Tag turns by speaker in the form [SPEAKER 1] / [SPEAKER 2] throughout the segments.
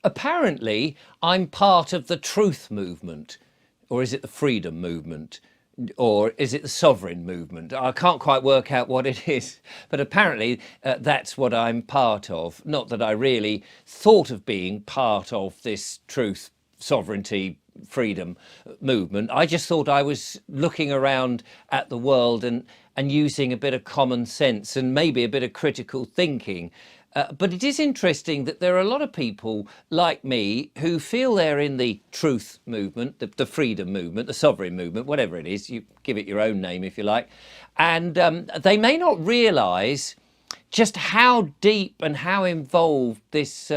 [SPEAKER 1] Apparently, I'm part of the truth movement, or is it the freedom movement? Or is it the sovereign movement? I can't quite work out what it is, but apparently that's what I'm part of. Not that I really thought of being part of this truth, sovereignty, freedom movement. I just thought I was looking around at the world and using a bit of common sense and maybe a bit of critical thinking. But it is interesting that there are a lot of people like me who feel they're in the truth movement, the freedom movement, the sovereign movement, whatever it is, you give it your own name if you like. And they may not realise just how deep and how involved this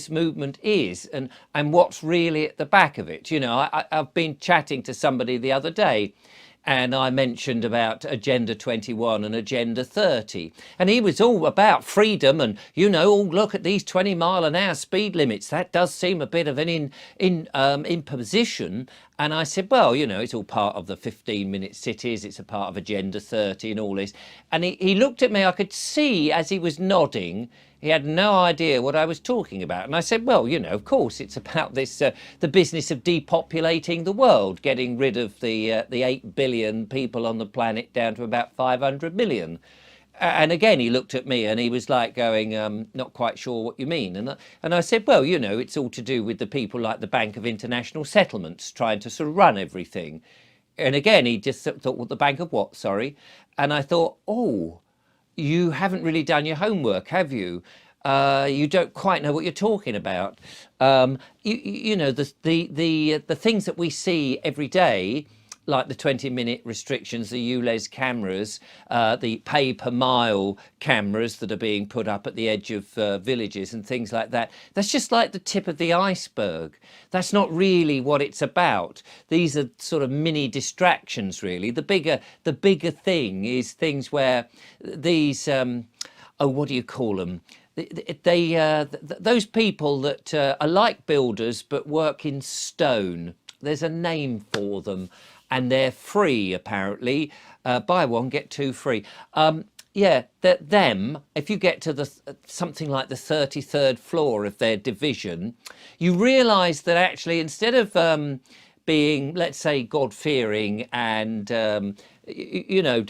[SPEAKER 1] movement is, and what's really at the back of it. You know, I've been chatting to somebody the other day, and I mentioned about Agenda 21 and Agenda 30. And he was all about freedom and, you know, oh, look at these 20-mile-an-hour speed limits. That does seem a bit of an imposition. And I said, well, you know, it's all part of the 15-minute cities. It's a part of Agenda 30 and all this. And he looked at me. I could see as he was nodding, he had no idea what I was talking about. And I said, well, you know, of course, it's about this, the business of depopulating the world, getting rid of the 8 billion people on the planet down to about 500 million. And again, he looked at me and he was like going, not quite sure what you mean. And I said, well, you know, it's all to do with the people like the Bank of International Settlements trying to sort of run everything. And again, he just thought, well, the Bank of what? Sorry. And I thought, oh, you haven't really done your homework, have you? You don't quite know what you're talking about. You know, the things that we see every day, like the 20-minute restrictions, the ULEZ cameras, the pay-per-mile cameras that are being put up at the edge of villages and things like that. That's just like the tip of the iceberg. That's not really what it's about. These are sort of mini distractions, really. The bigger thing is things where these, what do you call them? Those people that are like builders but work in stone. There's a name for them. And they're free, apparently. Buy one, get two free. Yeah, them, if you get to something like the 33rd floor of their division, you realise that actually instead of being, let's say, God-fearing and, you know,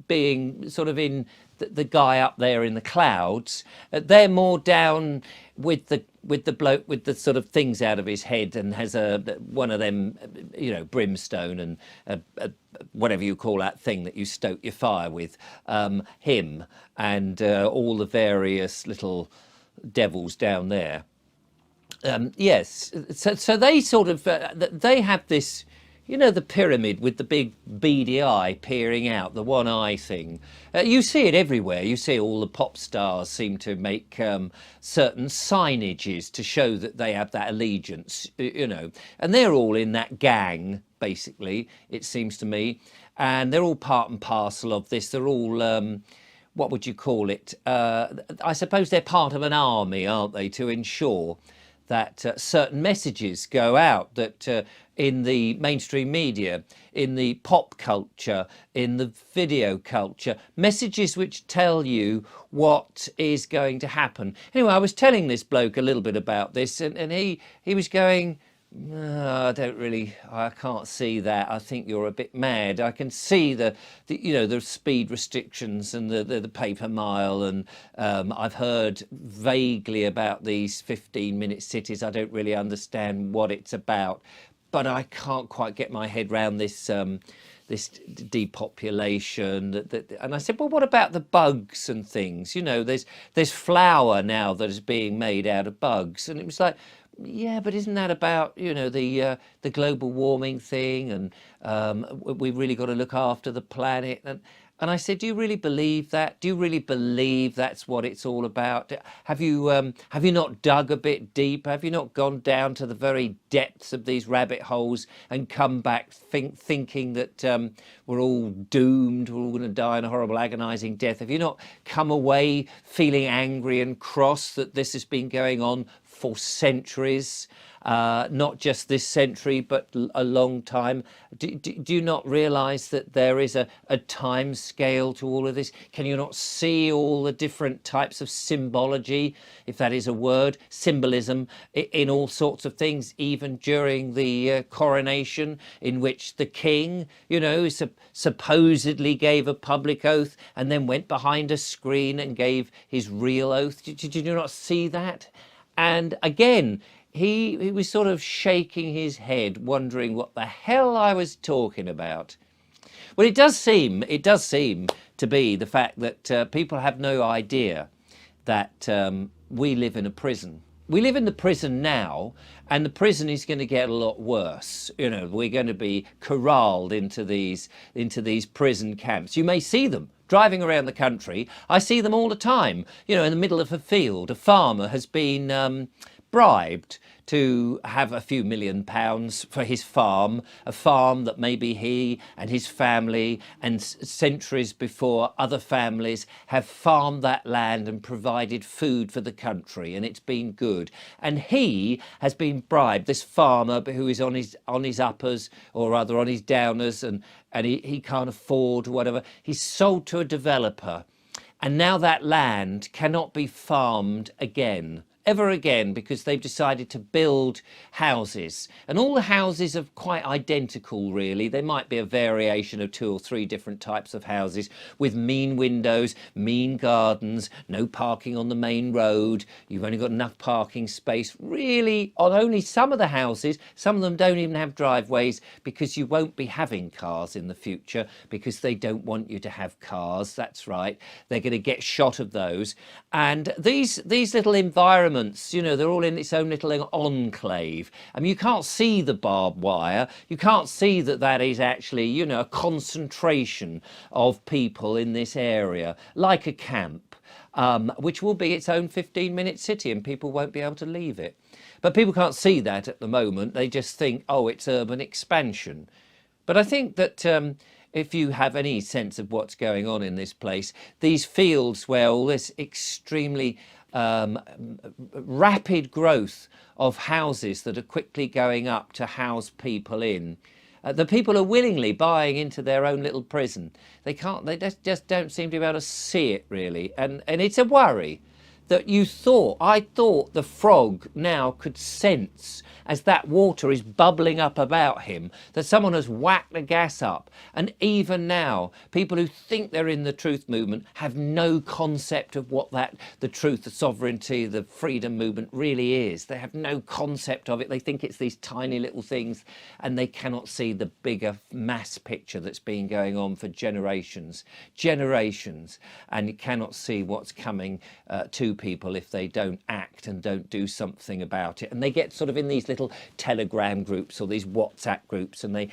[SPEAKER 1] being sort of in the guy up there in the clouds, they're more down with the bloke with the sort of things out of his head and has one of them, you know, brimstone and whatever you call that thing that you stoke your fire with, him and all the various little devils down there. Yes, so they sort of they have this, you know, the pyramid with the big beady eye peering out, the one eye thing. You see it everywhere. You see all the pop stars seem to make certain signages to show that they have that allegiance, you know, and they're all in that gang, basically, it seems to me. And they're all part and parcel of this. They're all, what would you call it? I suppose they're part of an army, aren't they, to ensure that certain messages go out, that in the mainstream media, in the pop culture, in the video culture, messages which tell you what is going to happen. Anyway, I was telling this bloke a little bit about this, and he was going, no, I can't see that. I think you're a bit mad. I can see the you know, the speed restrictions and the paper mile, and I've heard vaguely about these 15-minute cities. I don't really understand what it's about, but I can't quite get my head around this this depopulation. And I said, well, what about the bugs and things? You know, there's flour now that is being made out of bugs, and it was like, yeah, but isn't that about, you know, the global warming thing, and we've really got to look after the planet? And I said, do you really believe that? Do you really believe that's what it's all about? Have you not dug a bit deep? Have you not gone down to the very depths of these rabbit holes and come back thinking that we're all doomed, we're all going to die in a horrible agonizing death? Have you not come away feeling angry and cross that this has been going on for centuries? Not just this century, but a long time. Do you not realise that there is a time scale to all of this? Can you not see all the different types of symbology, if that is a word, symbolism in all sorts of things, even during the coronation, in which the king, you know, supposedly gave a public oath and then went behind a screen and gave his real oath? Did you not see that? And again, he was sort of shaking his head, wondering what the hell I was talking about. Well, it does seem to be the fact that people have no idea that we live in a prison. We live in the prison now, and the prison is going to get a lot worse. You know, we're going to be corralled into these prison camps. You may see them driving around the country. I see them all the time. You know, in the middle of a field, a farmer has been bribed to have a few £1,000,000 for his farm, a farm that maybe he and his family and centuries before other families have farmed that land and provided food for the country, and it's been good. And he has been bribed, this farmer who is on his uppers, or rather on his downers, and he can't afford whatever. He's sold to a developer, and now that land cannot be farmed again. Ever again, because they've decided to build houses, and all the houses are quite identical, really. They might be a variation of 2 or 3 different types of houses with mean windows, mean gardens, no parking on the main road. You've only got enough parking space really on only some of the houses. Some of them don't even have driveways, because you won't be having cars in the future, because they don't want you to have cars. That's right, they're going to get shot of those. And these little environments, you know, they're all in its own little enclave. I mean, you can't see the barbed wire. You can't see that that is actually, you know, a concentration of people in this area, like a camp, which will be its own 15-minute city, and people won't be able to leave it. But people can't see that at the moment. They just think, oh, it's urban expansion. But I think that if you have any sense of what's going on in this place, these fields where all this extremely rapid growth of houses that are quickly going up to house people in, the people are willingly buying into their own little prison. They just don't seem to be able to see it, really, and it's a worry that I thought the frog now could sense, as that water is bubbling up about him, that someone has whacked the gas up. And even now, people who think they're in the truth movement have no concept of what the truth, the sovereignty, the freedom movement really is. They have no concept of it. They think it's these tiny little things, and they cannot see the bigger mass picture that's been going on for generations, and you cannot see what's coming to people if they don't act and don't do something about it. And they get sort of in these little Telegram groups or these WhatsApp groups, and they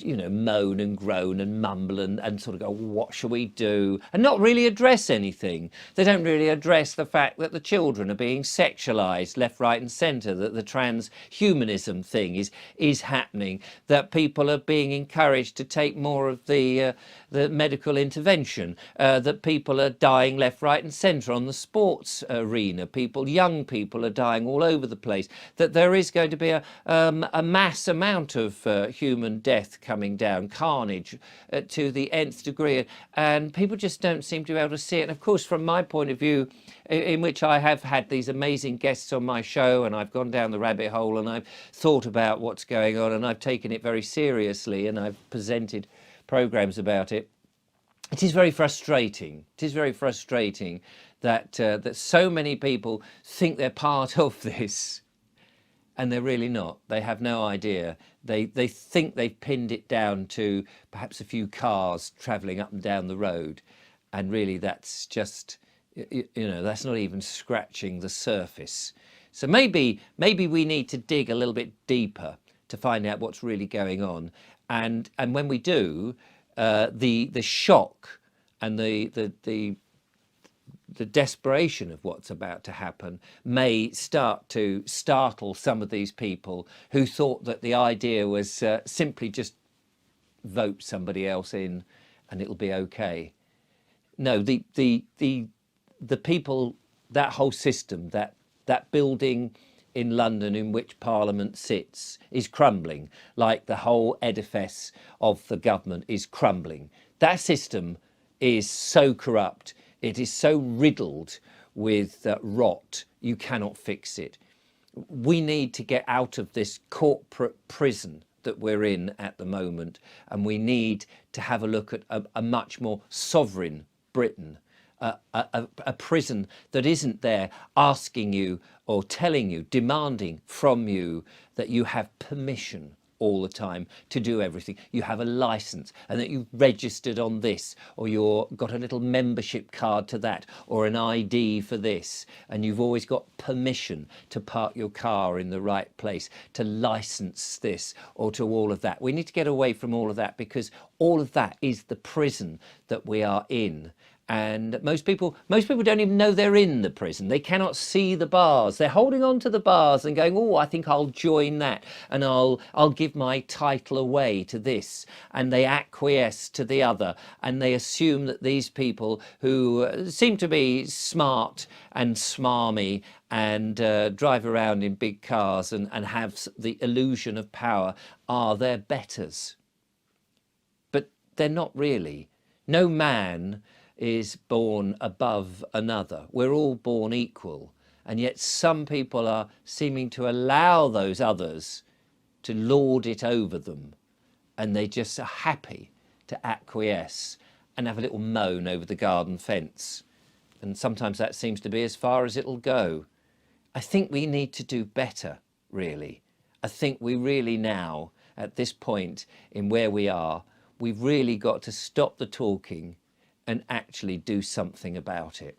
[SPEAKER 1] you know, moan and groan and mumble and sort of go, what shall we do, and not really address anything. They don't really address the fact that the children are being sexualized left, right and center, that the transhumanism thing is happening, that people are being encouraged to take more of the medical intervention, that people are dying left, right and center on the sports arena. Young people are dying all over the place, that there is going to be a mass amount of human death coming down, carnage to the nth degree, and people just don't seem to be able to see it. And of course, from my point of view, in which I have had these amazing guests on my show, and I've gone down the rabbit hole, and I've thought about what's going on, and I've taken it very seriously, and I've presented programs about it. It is very frustrating. It is very frustrating that so many people think they're part of this, and they're really not. They have no idea. They think they've pinned it down to perhaps a few cars travelling up and down the road, and really that's just, you know, that's not even scratching the surface. So maybe we need to dig a little bit deeper to find out what's really going on, and when we do, the shock and the desperation of what's about to happen may start to startle some of these people who thought that the idea was simply just vote somebody else in and it'll be okay. No, the people, that whole system, that building in London in which Parliament sits is crumbling, like the whole edifice of the government is crumbling. That system is so corrupt, it is so riddled with rot, you cannot fix it. We need to get out of this corporate prison that we're in at the moment, and we need to have a look at a much more sovereign Britain, a prison that isn't there asking you or telling you, demanding from you that you have permission all the time to do everything. You have a license and that you've registered on this, or you've got a little membership card to that, or an ID for this, and you've always got permission to park your car in the right place, to license this, or to all of that. We need to get away from all of that, because all of that is the prison that we are in. And most people don't even know they're in the prison. They cannot see the bars. They're holding on to the bars and going, oh, I think I'll join that, and I'll give my title away to this. And they acquiesce to the other, and they assume that these people who seem to be smart and smarmy and drive around in big cars and have the illusion of power are their betters. But they're not really. No man is born above another. We're all born equal, and yet some people are seeming to allow those others to lord it over them, and they just are happy to acquiesce and have a little moan over the garden fence. And sometimes that seems to be as far as it'll go. I think we need to do better, really. I think we really now, at this point in where we are, we've really got to stop the talking and actually do something about it.